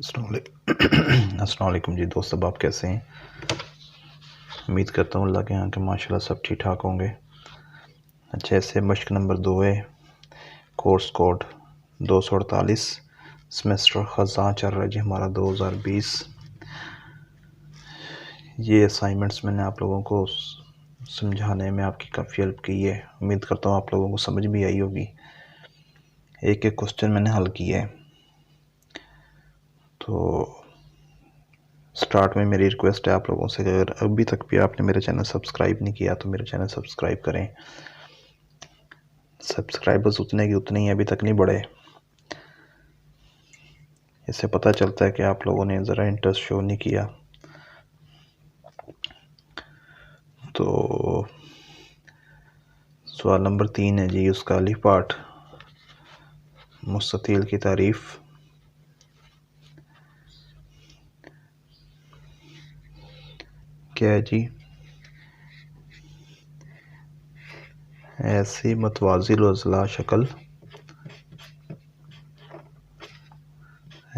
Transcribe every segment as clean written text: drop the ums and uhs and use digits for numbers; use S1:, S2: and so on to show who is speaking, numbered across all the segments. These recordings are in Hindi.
S1: अस्सलाम वालेकुम जी दोस्त, अब आप कैसे हैं? उम्मीद करता हूँ अल्लाह के यहाँ के माशाल्लाह सब ठीक ठाक होंगे। अच्छा, ऐसे मश्क नंबर 2 है, कोर्स कोड 248, सेमेस्टर ख़ज़ां चल रहा है जी हमारा 2020। ये असाइनमेंट्स मैंने आप लोगों को समझाने में आपकी काफ़ी हेल्प की है। उम्मीद करता हूँ आप लोगों को समझ भी आई होगी। एक एक क्वेश्चन मैंने हल किया है। तो स्टार्ट में मेरी रिक्वेस्ट है आप लोगों से, अगर अभी तक भी आपने मेरा चैनल सब्सक्राइब नहीं किया तो मेरा चैनल सब्सक्राइब करें। सब्सक्राइबर्स उतने की उतने ही अभी तक नहीं बढ़े। इससे पता चलता है कि आप लोगों ने ज़रा इंटरेस्ट शो नहीं किया। तो सवाल नंबर 3 है जी, उसका अली पाठ मुस्ततील की तारीफ़। क्या है जी? ऐसी मतवाज़िल अज़ला शक्ल,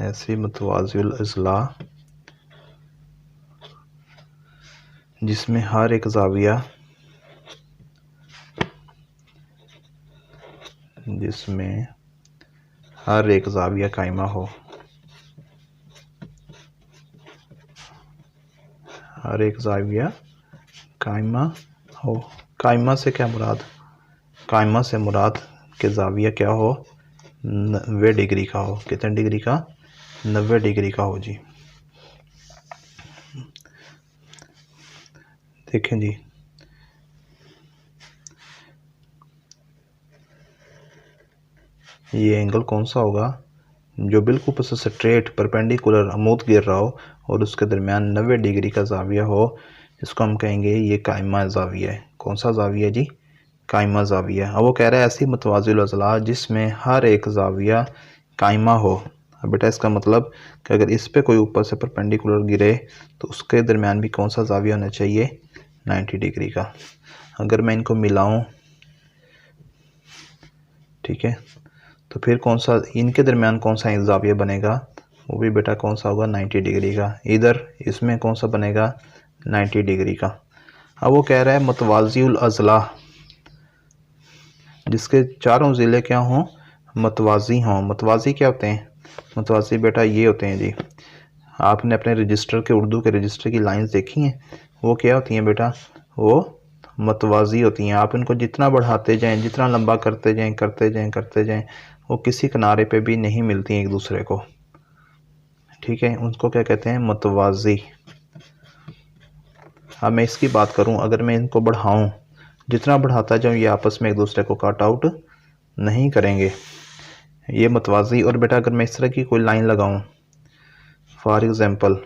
S1: ऐसी मतवाज़िल अज़ला जिसमें हर एक ज़ाविया, जिसमें हर एक ज़ाविया कायमा हो। हर एक ज़ाविया कायमा हो। कायमा से क्या मुराद? कायमा से मुराद के ज़ाविया क्या हो? 90 डिग्री का हो। कितने डिग्री का? 90 डिग्री का हो जी। देखें जी, ये एंगल कौन सा होगा? जो बिल्कुल ऊपर से स्ट्रेट परपेंडिकुलर अमूद गिर रहा हो और उसके दरमियान 90 डिग्री का ज़ाविया हो, इसको हम कहेंगे ये कायमा ज़ाविया है। कौन सा ज़ाविया जी? कायमा ज़ाविया। अब वो कह रहा है ऐसी मतवाज़िल अज़ला जिसमें हर एक ज़ाविया कायमा हो। अब बेटा इसका मतलब कि अगर इस पे कोई ऊपर से परपेंडिकुलर गिरे तो उसके दरमियान भी कौन सा ज़ाविया होना चाहिए? 90 डिग्री का। अगर मैं इनको मिलाऊं, ठीक है, तो फिर कौन सा इनके दरमियान कौन सा ज़ाविया बनेगा? वो भी बेटा कौन सा होगा? 90 डिग्री का। इधर इसमें कौन सा बनेगा? 90 डिग्री का। अब वो कह रहा है मतवाज़िल अज़ला जिसके चारों ज़िले क्या हों? मतवाज़ी हों। मतवाज़ी क्या होते हैं? मतवाज़ी बेटा ये होते हैं जी, आपने अपने रजिस्टर के उर्दू के रजिस्टर की लाइंस देखी हैं, वो क्या होती हैं बेटा? वो मतवाज़ी होती हैं। आप इनको जितना बढ़ाते जाएं, जितना लंबा करते जाएं करते जाएं करते जाएं, वो किसी किनारे पे भी नहीं मिलती एक दूसरे को। ठीक है, उनको क्या कहते हैं? मतवाज़ी। अब मैं इसकी बात करूं, अगर मैं इनको बढ़ाऊं, जितना बढ़ाता जाऊं ये आपस में एक दूसरे को कट आउट नहीं करेंगे। ये मतवाज़ी। और बेटा अगर मैं इस तरह की कोई लाइन लगाऊं, फॉर एग्ज़ाम्पल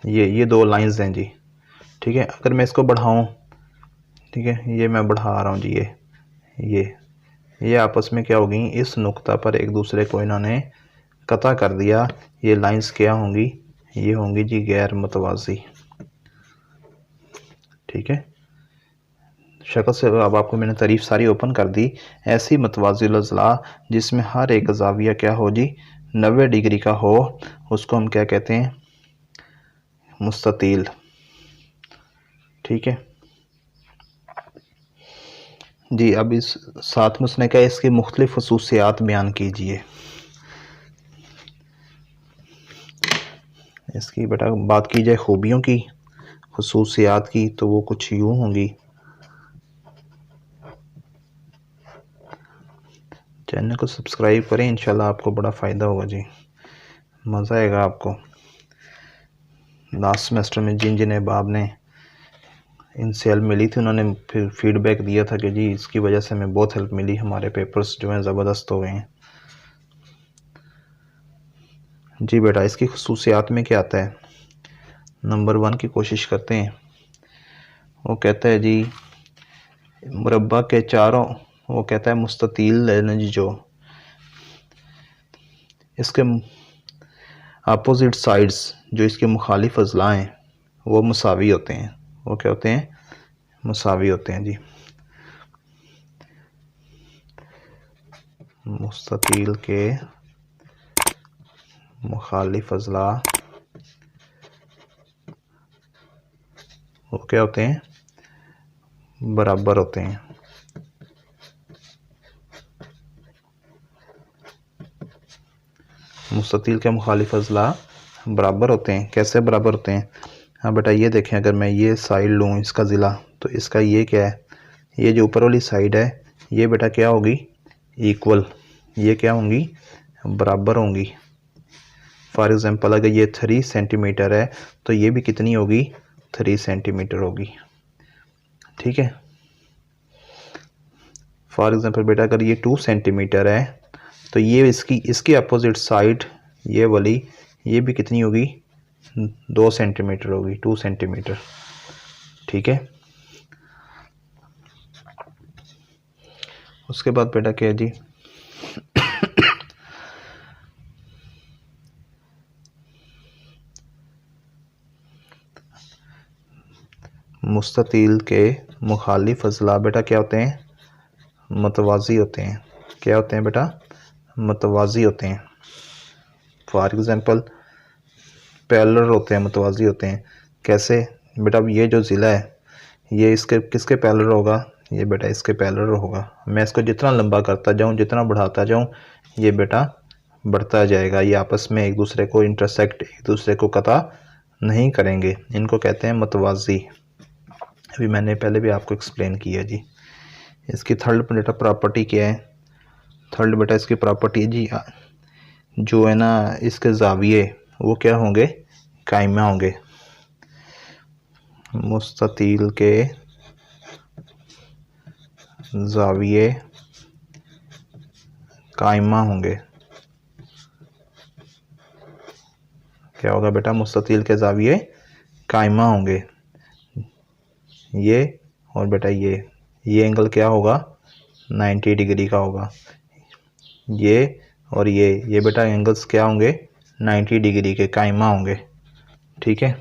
S1: ये दो लाइंस हैं जी, ठीक है, अगर मैं इसको बढ़ाऊं, ठीक है, ये मैं बढ़ा रहा हूँ जी, ये आपस में क्या होगी? इस नुक्ता पर एक दूसरे को इन्होंने कता कर दिया। ये लाइंस क्या होंगी? ये होंगी जी गैर मतवाज़ी। ठीक है, शक्ल से अब आपको मैंने तारीफ सारी ओपन कर दी। ऐसी मतवाज़िल अज़ला जिसमें हर एक ज़ाविया क्या हो जी? 90 डिग्री का हो, उसको हम क्या कहते हैं? मुस्ततील। ठीक है जी। अब इस साथ में उसने कहा इसकी मुख्तलिफ खसूसियात बयान कीजिए। इसकी बेटा बात की जाए खूबियों की, खसूसियात की, तो वो कुछ यूँ होंगी। चैनल को सब्सक्राइब करें, इंशाल्लाह आपको बड़ा फ़ायदा होगा जी, मज़ा आएगा आपको। लास्ट सेमेस्टर में जिन जिन अहबाब ने इनसे हेल्प मिली थी, उन्होंने फिर फीडबैक दिया था कि जी इसकी वजह से हमें बहुत हेल्प मिली, हमारे पेपर्स जो हैं ज़बरदस्त हो गए हैं। जी बेटा, इसकी खसूसियात में क्या आता है? नंबर 1 की कोशिश करते हैं। वो कहता है जी मुरब्बा के चारों, वो कहता है मुस्ततील है ना जी, जो इसके अपोजिट साइड्स, जो इसके मुखालिफ अज़ला हैं, वो मुसावी होते हैं। वो क्या होते हैं? मुसावी होते हैं जी। मुस्ततील के मुखालिफ अज़ला वो क्या होते हैं, बराबर होते हैं। मुस्ततील के मुखालिफ अज़ला बराबर होते हैं। कैसे बराबर होते हैं? हाँ बेटा ये देखें, अगर मैं ये साइड लूँ इसका ज़िला, तो इसका ये क्या है, ये जो ऊपर वाली साइड है ये बेटा क्या होगी, इक्वल, ये क्या होंगी, बराबर होंगी। फॉर एग्ज़ाम्पल अगर ये 3 सेंटीमीटर है तो ये भी कितनी होगी, 3 सेंटीमीटर होगी। ठीक है। फॉर एग्ज़ाम्पल बेटा अगर ये 2 सेंटीमीटर है तो ये इसकी अपोजिट साइड ये वाली ये भी कितनी होगी, 2 सेंटीमीटर होगी, 2 सेंटीमीटर। ठीक है। उसके बाद बेटा क्या है जी, मुस्ततील के मुखालिफ अज़ला बेटा क्या होते हैं, मतवाज़ी होते हैं। क्या होते हैं बेटा, मतवाज़ी होते हैं। फॉर एग्ज़ाम्पल पैरेलल होते हैं, मतवाज़ी होते हैं। कैसे बेटा, अब ये जो ज़िला है ये इसके किसके पैरेलल होगा, ये बेटा इसके पैरेलल होगा। मैं इसको जितना लंबा करता जाऊँ, जितना बढ़ाता जाऊँ, ये बेटा बढ़ता जाएगा। ये आपस में एक दूसरे को इंटरसेक्ट, एक दूसरे को कता नहीं करेंगे। इनको कहते हैं मतवाज़ी। अभी मैंने पहले भी आपको एक्सप्लेन किया जी। इसकी थर्ड बेटा प्रॉपर्टी क्या है, थर्ड बेटा इसकी प्रॉपर्टी जी जो है ना, इसके ज़ाविये वो क्या होंगे, कायमा होंगे। मुस्ततील के ज़ाविये कायमा होंगे। क्या होगा बेटा, मुस्ततील के ज़ाविये कायमा होंगे। ये और बेटा ये एंगल क्या होगा, 90 डिग्री का होगा। ये और ये बेटा एंगल्स क्या होंगे, 90 डिग्री के कायमा होंगे। ठीक है।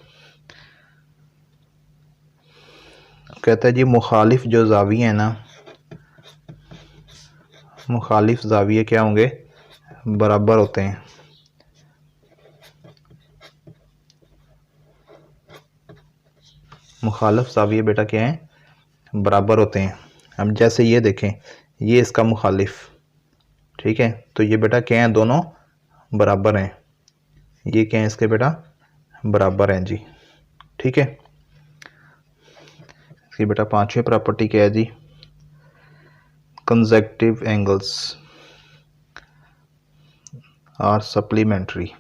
S1: कहता है जी मुखालिफ जो ज़ाविये हैं ना, मुखालिफ ज़ाविये क्या होंगे, बराबर होते हैं। मुखालिफ ज़ाविये बेटा क्या हैं, बराबर होते हैं। अब जैसे ये देखें, ये इसका मुखालिफ, ठीक है, तो ये बेटा क्या हैं, दोनों बराबर हैं। ये क्या है इसके बेटा, बराबर हैं जी। ठीक है। इसकी बेटा पांचवी प्रॉपर्टी क्या है जी, कंसेक्यूटिव एंगल्स आर सप्लीमेंट्री।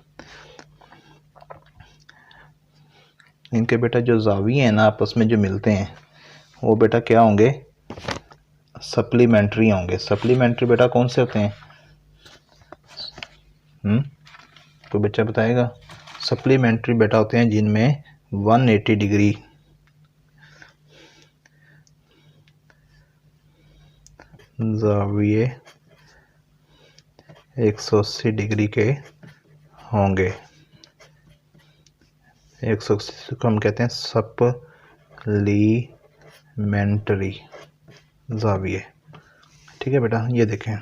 S1: इनके बेटा जो ज़ाविये हैं ना आपस में जो मिलते हैं वो बेटा क्या होंगे, सप्लीमेंट्री होंगे। सप्लीमेंट्री बेटा कौन से होते हैं, तो बच्चा बताएगा। सप्लीमेंट्री बेटा होते हैं जिनमें 180 डिग्री ज़ाविये 180 डिग्री के होंगे। 180 को हम कहते हैं सप्लीमेंट्री ज़ाविये। ठीक है बेटा, ये देखें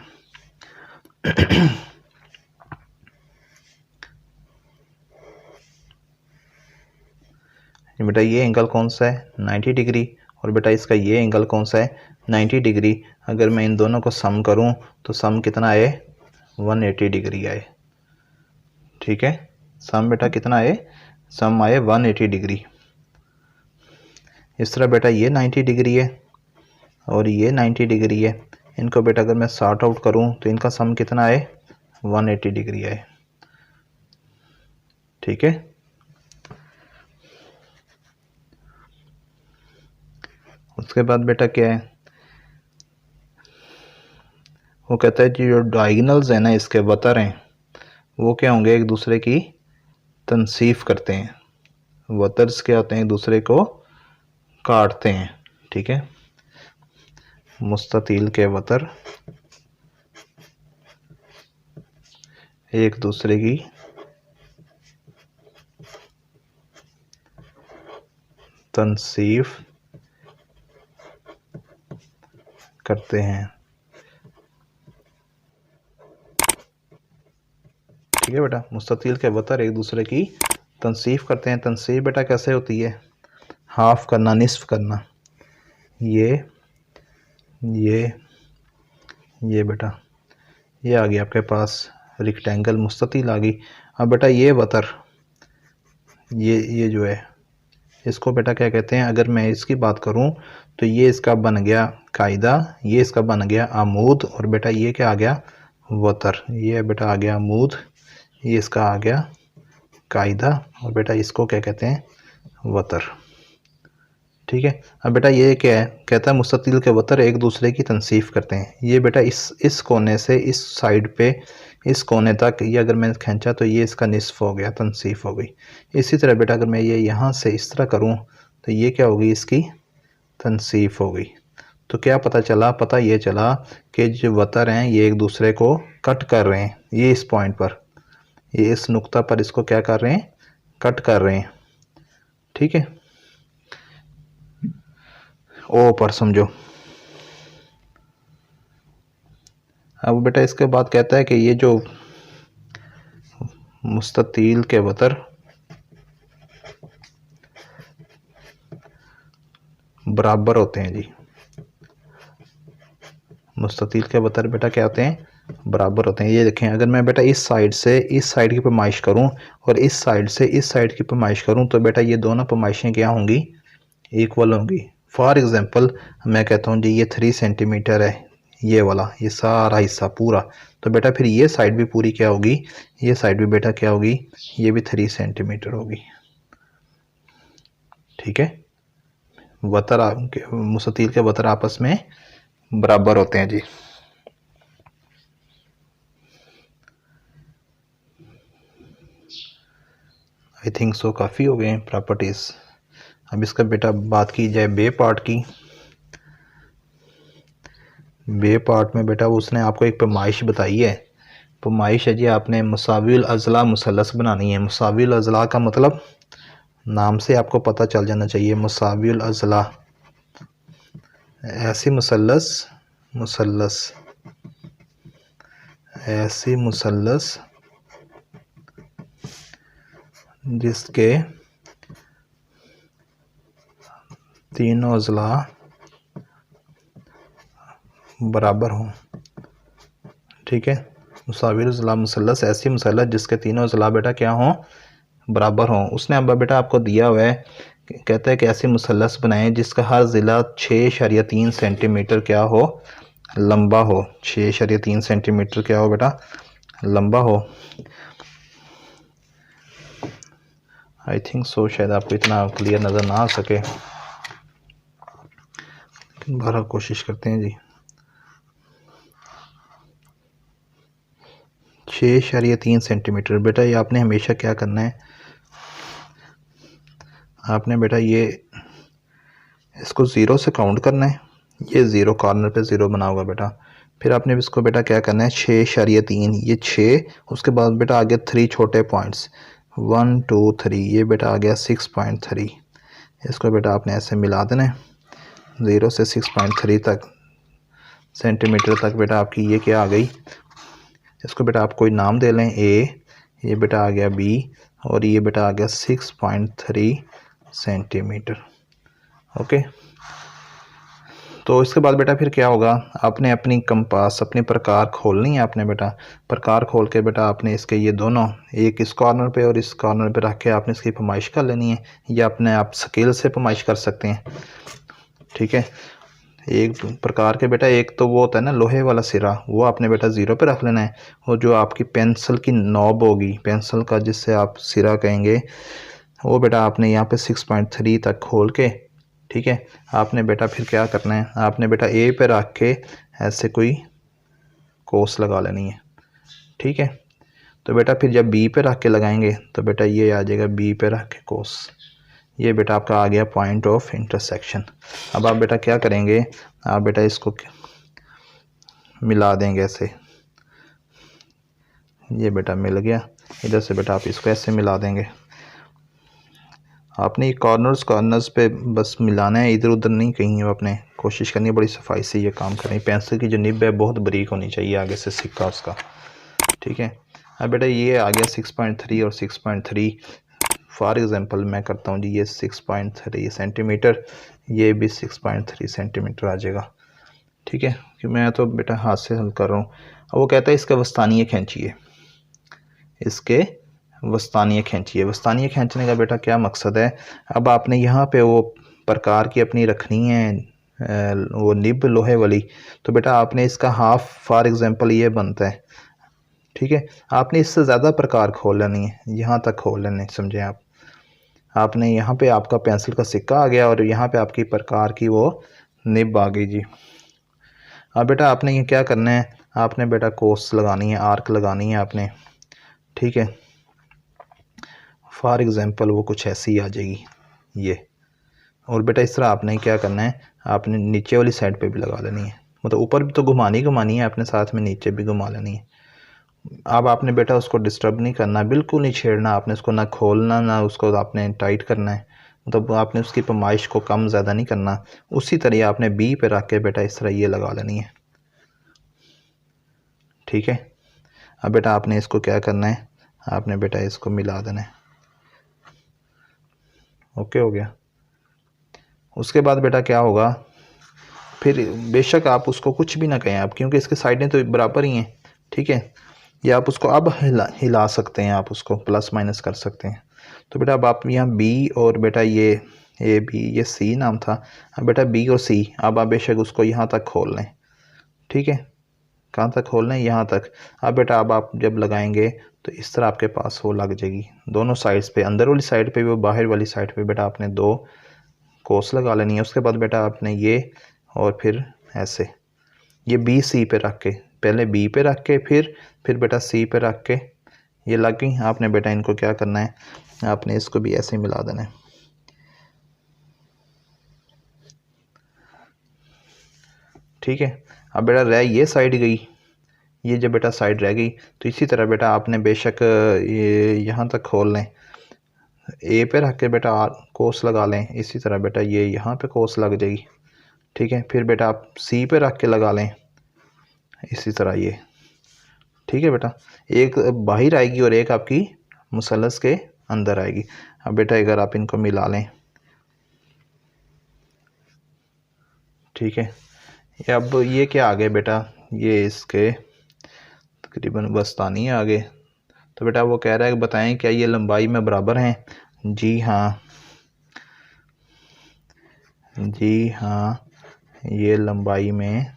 S1: बेटा ये एंगल कौन सा है, 90 डिग्री, और बेटा इसका ये एंगल कौन सा है, 90 डिग्री। अगर मैं इन दोनों को सम करूं तो सम कितना आए, 180 डिग्री आए। ठीक है, सम बेटा कितना आए, सम आए 180 डिग्री। इस तरह बेटा ये 90 डिग्री है और ये 90 डिग्री है। इनको बेटा अगर मैं सॉर्ट आउट करूं तो इनका सम कितना आए, 180 डिग्री आए। ठीक है। उसके बाद बेटा क्या है, वो कहता है कि जो डायगोनल्स है ना इसके वतर हैं वो क्या होंगे, एक दूसरे की तनसीफ करते हैं। वतर्स क्या होते हैं, एक दूसरे को काटते हैं। ठीक है। मुस्ततील के वतर एक दूसरे की तनसीफ करते हैं। ठीक है बेटा, मुस्ततील के वतर एक दूसरे की तनसीफ करते हैं। तनसीफ बेटा कैसे होती है? हाफ करना, निस्फ करना। ये बेटा ये आ गया आपके पास रेक्टेंगल, मुस्ततील आ गई। अब बेटा ये वतर, ये जो है इसको बेटा क्या कहते हैं? अगर मैं इसकी बात करूं तो ये इसका बन गया कायदा, ये इसका बन गया आमूद, और बेटा ये क्या आ गया? वतर। ये बेटा आ गया आमूद, ये इसका आ गया कायदा, और बेटा इसको क्या कहते हैं? वतर। ठीक है। अब बेटा ये क्या है? कहता है मुस्ततील के वतर एक दूसरे की तनसीफ करते हैं। ये बेटा इस कोने से इस साइड पे इस कोने तक ये अगर मैं खींचा तो ये इसका निस्फ हो गया, तनसीफ हो गई। इसी तरह बेटा अगर मैं ये यहाँ से इस तरह करूँ तो ये क्या होगी? इसकी तनसीफ हो गई। तो क्या पता चला? पता ये चला कि जो वतर हैं ये एक दूसरे को कट कर रहे हैं। ये इस पॉइंट पर, ये इस नुक्ता पर इसको क्या कर रहे हैं? कट कर रहे हैं। ठीक है, ओ पर समझो। अब बेटा इसके बाद कहता है कि ये जो मुस्ततील के वतर बराबर होते हैं जी। मुस्ततील के वतर बेटा क्या होते हैं? बराबर होते हैं। ये देखें, अगर मैं बेटा इस साइड से इस साइड की पैमाइश करूं और इस साइड से इस साइड की पैमाइश करूं तो बेटा ये दोनों पैमाइशें क्या होंगी? इक्वल होंगी। फॉर एग्जांपल मैं कहता हूं जी ये 3 सेंटीमीटर है, ये वाला, ये सारा हिस्सा पूरा, तो बेटा फिर ये साइड भी पूरी क्या होगी? ये साइड भी बेटा क्या होगी? ये भी 3 सेंटीमीटर होगी। ठीक है, वतर मुस्ततील के वतर आपस में बराबर होते हैं जी। आई थिंक सो काफ़ी हो गए हैं प्रॉपर्टीज़। अब इसका बेटा बात की जाए बे पार्ट की। बे पार्ट में बेटा उसने आपको एक पैमाइश बताई है। पैमाइश है जी, आपने मुसाविल अज़ला मुसल्लस बनानी है। मुसाविल अज़ला का मतलब नाम से आपको पता चल जाना चाहिए। मुसाविल अज़ला ऐसी मुसल्लस ऐसी मुसल्लस जिसके तीनों अज़ला बराबर हों। ठीक है, मुसाविल अज़ला मुसल्लस ऐसी मुसल्लस जिसके तीनों अज़ला बेटा क्या हों? बराबर हों। उसने अब बेटा आपको दिया हुआ है, कहता है कि ऐसी मुसल्लस बनाएं जिसका हर ज़िला 6.3 सेंटीमीटर क्या हो? लंबा हो। 6.3 सेंटीमीटर क्या हो बेटा? लंबा हो। आई थिंक सो शायद आपको इतना क्लियर नज़र ना आ सके, लेकिन बहरहाल कोशिश करते हैं जी। 6.3 सेंटीमीटर बेटा ये आपने हमेशा क्या करना है? आपने बेटा ये इसको ज़ीरो से काउंट करना है। ये ज़ीरो कॉर्नर पे ज़ीरो बना होगा बेटा। फिर आपने इसको बेटा क्या करना है? 6.3, ये 6, उसके बाद बेटा आगे 3 छोटे पॉइंट्स 1 2 3, ये बेटा आ गया 6.3। इसको बेटा आपने ऐसे मिला देना है 0 से 6.3 तक सेंटीमीटर तक। बेटा आपकी ये क्या आ गई? इसको बेटा आप कोई नाम दे लें, ए, ये बेटा आ गया बी, और ये बेटा आ गया 6.3 सेंटीमीटर। ओके, तो इसके बाद बेटा फिर क्या होगा? आपने अपनी कंपास, अपनी प्रकार खोलनी है। आपने बेटा प्रकार खोल के बेटा आपने इसके ये दोनों, एक इस कॉर्नर पे और इस कॉर्नर पे रख के आपने इसकी पैमाइश कर लेनी है, या अपने आप स्केल से पैमाइश कर सकते हैं। ठीक है, एक प्रकार के बेटा एक तो वो होता है ना लोहे वाला सिरा, वो आपने बेटा 0 पे रख लेना है, और जो आपकी पेंसिल की नॉब होगी, पेंसिल का जिससे आप सिरा कहेंगे, वो बेटा आपने यहाँ पे 6.3 तक खोल के, ठीक है, आपने बेटा फिर क्या करना है? आपने बेटा ए पे रख के ऐसे कोई कोस लगा लेनी है। ठीक है, तो बेटा फिर जब बी पे रख के लगाएंगे तो बेटा ये आ जाएगा बी पे रख के कोस। ये बेटा आपका आ गया पॉइंट ऑफ इंटरसेक्शन। अब आप बेटा क्या करेंगे? आप बेटा इसको मिला देंगे ऐसे, ये बेटा मिल गया। इधर से बेटा आप इसको ऐसे मिला देंगे। आपने ये कॉर्नर्स पे बस मिलाना है, इधर उधर नहीं कहीं। आपने कोशिश करनी है बड़ी सफाई से ये काम करनी। पेंसिल की जो निब है बहुत बारीक होनी चाहिए आगे से सिक्का उसका। ठीक है, अब बेटा ये आ गया 6.3 और 6.3। फॉर एग्जांपल मैं करता हूँ जी, ये 6.3 सेंटीमीटर, ये भी 6.3 सेंटीमीटर आ जाएगा। ठीक है, कि मैं तो बेटा हाथ से हल कर रहा हूँ। अब वो कहता है इसका वस्तानिया खींचिए, इसके वस्तानिया खींचिए। वस्तानिया खींचने का बेटा क्या मकसद है, अब आपने यहाँ पे वो प्रकार की अपनी रखनी है वो निब लोहे वाली, तो बेटा आपने इसका हाफ फॉर एग्जांपल ये बनता है। ठीक है, आपने इससे ज़्यादा प्रकार खोल लेनी है, यहाँ तक खोल लेने, समझे आप। आपने यहाँ पे आपका पेंसिल का सिक्का आ गया और यहाँ पे आपकी प्रकार की वो निब आ गई जी। अब बेटा आपने ये क्या करना है, आपने बेटा कोस लगानी है, आर्क लगानी है आपने। ठीक है, फॉर एग्ज़ाम्पल वो कुछ ऐसी आ जाएगी ये। और बेटा इस तरह आपने क्या करना है, आपने नीचे वाली साइड पे भी लगा लेनी है, मतलब ऊपर भी तो घुमानी है आपने, साथ में नीचे भी घुमा लेनी है। अब आपने बेटा उसको डिस्टर्ब नहीं करना, बिल्कुल नहीं छेड़ना आपने उसको, ना खोलना ना उसको आपने टाइट करना है, मतलब आपने उसकी पैमाइश को कम ज़्यादा नहीं करना। उसी तरह आपने बी पे रख के बेटा इस तरह ये लगा लेनी है। ठीक है, अब बेटा आपने इसको क्या करना है, आपने बेटा इसको मिला देना है। ओके हो गया। उसके बाद बेटा क्या होगा, फिर बेशक आप उसको कुछ भी ना कहें आप, क्योंकि इसके साइडें तो बराबर ही हैं। ठीक है, या आप उसको अब हिला सकते हैं, आप उसको प्लस माइनस कर सकते हैं। तो बेटा अब आप यहाँ बी और बेटा ये ए बी, ये सी नाम था, अब बेटा बी और सी, अब आप बेशक उसको यहाँ तक खोल लें। ठीक है, कहाँ तक खोल लें, यहाँ तक। अब बेटा अब आप जब लगाएंगे तो इस तरह आपके पास वो लग जाएगी दोनों साइड्स पे, अंदर वाली साइड पे भी और बाहर वाली साइड पे बेटा आपने 2 कोस लगा लेनी है। उसके बाद बेटा आपने ये और फिर ऐसे ये बी सी पे रख के, पहले बी पे रख के फिर बेटा सी पे रख के ये लग गई। आपने बेटा इनको क्या करना है, आपने इसको भी ऐसे ही मिला देना है। ठीक है, अब बेटा रह ये साइड गई, ये जब बेटा साइड रह गई तो इसी तरह बेटा आपने बेशक ये यहाँ तक खोल लें, ए पे रख के बेटा कोस लगा लें, इसी तरह बेटा ये यहाँ पे कोस लग जाएगी। ठीक है, फिर बेटा आप सी पे रख के लगा लें इसी तरह ये। ठीक है बेटा, एक बाहर आएगी और एक आपकी मुसल्लस के अंदर आएगी। अब बेटा अगर आप इनको मिला लें, ठीक है, अब ये क्या आ गए बेटा, ये इसके तकरीबन बस्तानी आ गए। तो बेटा वो कह रहा है कि बताएं क्या ये लंबाई में बराबर हैं। जी हाँ, जी हाँ, ये लंबाई में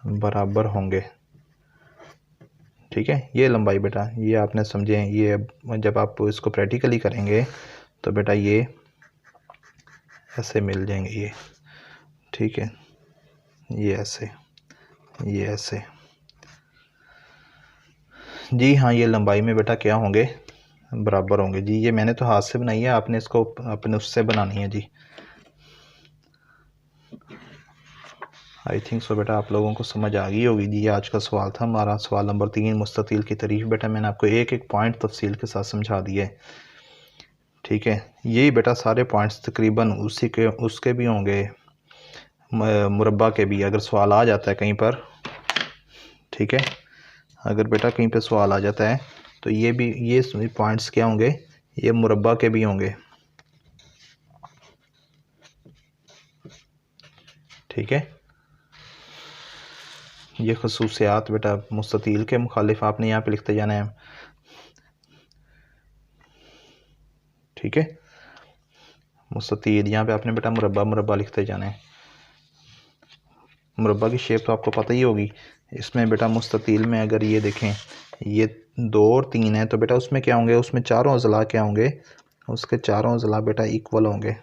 S1: बराबर होंगे। ठीक है, ये लंबाई बेटा ये आपने समझे, ये जब आप इसको प्रैक्टिकली करेंगे तो बेटा ये ऐसे मिल जाएंगे ये। ठीक है, ये ऐसे, ये ऐसे। जी हाँ, ये लंबाई में बेटा क्या होंगे, बराबर होंगे जी। ये मैंने तो हाथ से बनाई है, आपने इसको अपने उससे बनानी है जी। आई थिंक सो बेटा आप लोगों को समझ आ गई होगी जी। ये आज का सवाल था हमारा, सवाल नंबर 3, मुस्ततील की तारीफ। बेटा मैंने आपको एक एक पॉइंट तफसील के साथ समझा दिया है। ठीक है, यही बेटा सारे पॉइंट्स तकरीबन उसी के उसके भी होंगे, मुरब्बा के भी, अगर सवाल आ जाता है कहीं पर। ठीक है, अगर बेटा कहीं पे सवाल आ जाता है तो ये भी, ये पॉइंट्स क्या होंगे, ये मुरब्बा के भी होंगे। ठीक है, ये खसूसियात बेटा मुस्ततील के मुखालिफ आपने यहाँ पे लिखते जाना है। ठीक है, मुस्ततील यहाँ पे आपने बेटा मुरब्बा मुरब्बा लिखते जाना है। मुरब्बा की शेप तो आपको पता ही होगी। इसमें बेटा मुस्ततील में अगर ये देखें, ये 2 और 3 है तो बेटा उसमें क्या होंगे, उसमें चारों अज़ला क्या होंगे, उसके चारों अज़ला बेटा इक्वल होंगे।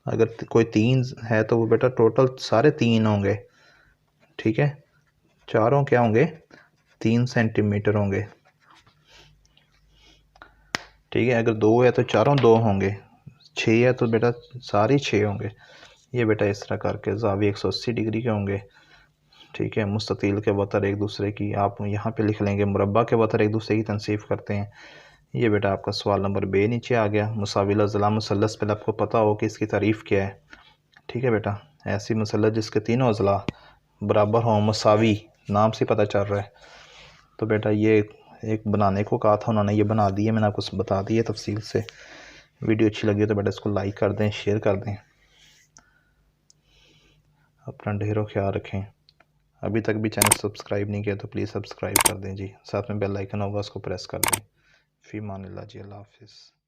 S1: अगर कोई 3 है तो वो बेटा टोटल सारे 3 होंगे। ठीक है, चारों क्या होंगे, 3 सेंटीमीटर होंगे। ठीक है, अगर 2 है तो चारों 2 होंगे, 6 है तो बेटा सारे 6 होंगे। ये बेटा इस तरह करके ज़ाविया 180 डिग्री के होंगे। ठीक है, मुस्ततील के वतर एक दूसरे की, आप यहाँ पे लिख लेंगे मुरब्बा के वतर एक दूसरे की तनसीफ करते हैं। ये बेटा आपका सवाल नंबर बे नीचे आ गया। मुसाविल अज़ला मुसल्लस, पहले आपको पता हो कि इसकी तारीफ़ क्या है। ठीक है बेटा, ऐसी मुसल्लस जिसके तीनों अज़ला बराबर हों, मसावी, नाम से पता चल रहा है। तो बेटा ये एक बनाने को कहा था उन्होंने, ये बना दिए, मैंने आपको बता दिया तफसील से। वीडियो अच्छी लगी तो बेटा इसको लाइक कर दें, शेयर कर दें। अपना ढेरों ख्याल रखें। अभी तक भी चैनल सब्सक्राइब नहीं किया तो प्लीज़ सब्सक्राइब कर दें जी। साथ में बेल आइकन होगा, उसको प्रेस कर दें। फ़ी मानिल्लाह जी, अल्लाह हाफ़िज़।